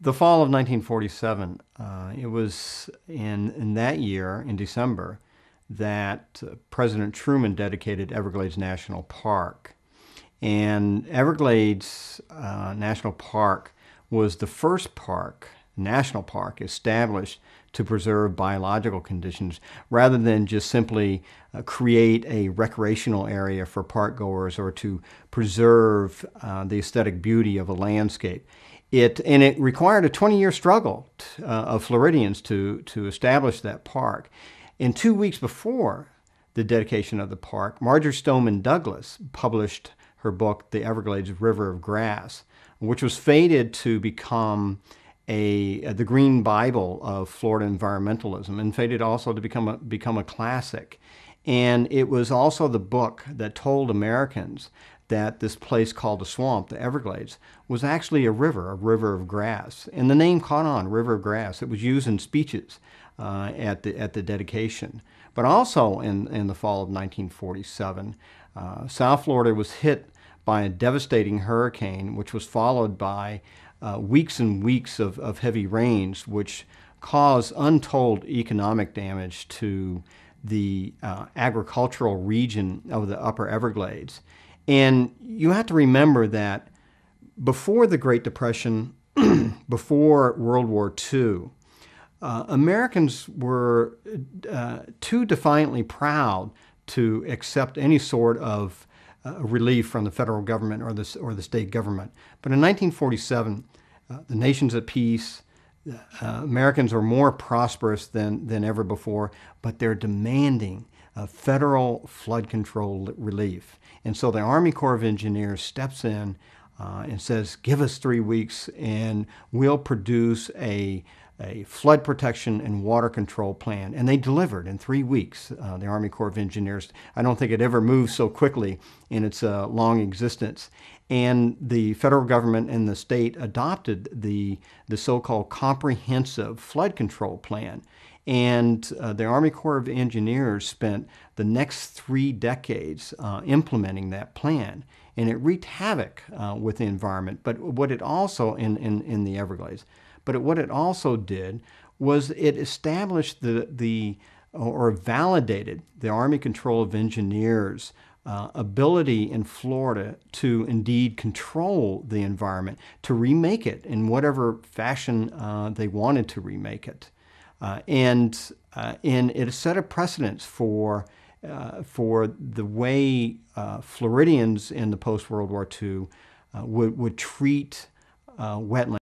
The fall of 1947, it was in that year, in December, that President Truman dedicated Everglades National Park. And Everglades National Park was the first national park, established to preserve biological conditions rather than just simply create a recreational area for park goers or to preserve the aesthetic beauty of a landscape. It required a 20-year struggle of Floridians to establish that park. And 2 weeks before the dedication of the park, Marjorie Stoneman Douglas published her book, The Everglades River of Grass, which was fated to become the green Bible of Florida environmentalism, and fated also to become a classic. And it was also the book that told Americans that this place called the swamp, the Everglades, was actually a river of grass. And the name caught on, River of Grass. It was used in speeches at the dedication. But also in the fall of 1947, South Florida was hit by a devastating hurricane, which was followed by weeks and weeks of heavy rains, which caused untold economic damage to the agricultural region of the Upper Everglades. And you have to remember that before the Great Depression, before World War II, Americans were too defiantly proud to accept any sort of relief from the federal government or the state government. But in 1947, the nation's at peace. Americans are more prosperous than ever before, but they're demanding federal flood control relief. And so the Army Corps of Engineers steps in and says, give us 3 weeks and we'll produce a flood protection and water control plan. And they delivered in 3 weeks. The Army Corps of Engineers, I don't think it ever moved so quickly in its long existence. And the federal government and the state adopted the so-called comprehensive flood control plan. And the Army Corps of Engineers spent the next 3 decades implementing that plan. And it wreaked havoc with the environment, but what it also, in the Everglades, but what it also did was it established or validated the Army Corps of Engineers' ability in Florida to indeed control the environment, to remake it in whatever fashion they wanted to remake it. And it set a precedence for the way Floridians in the post-World War II would treat wetlands.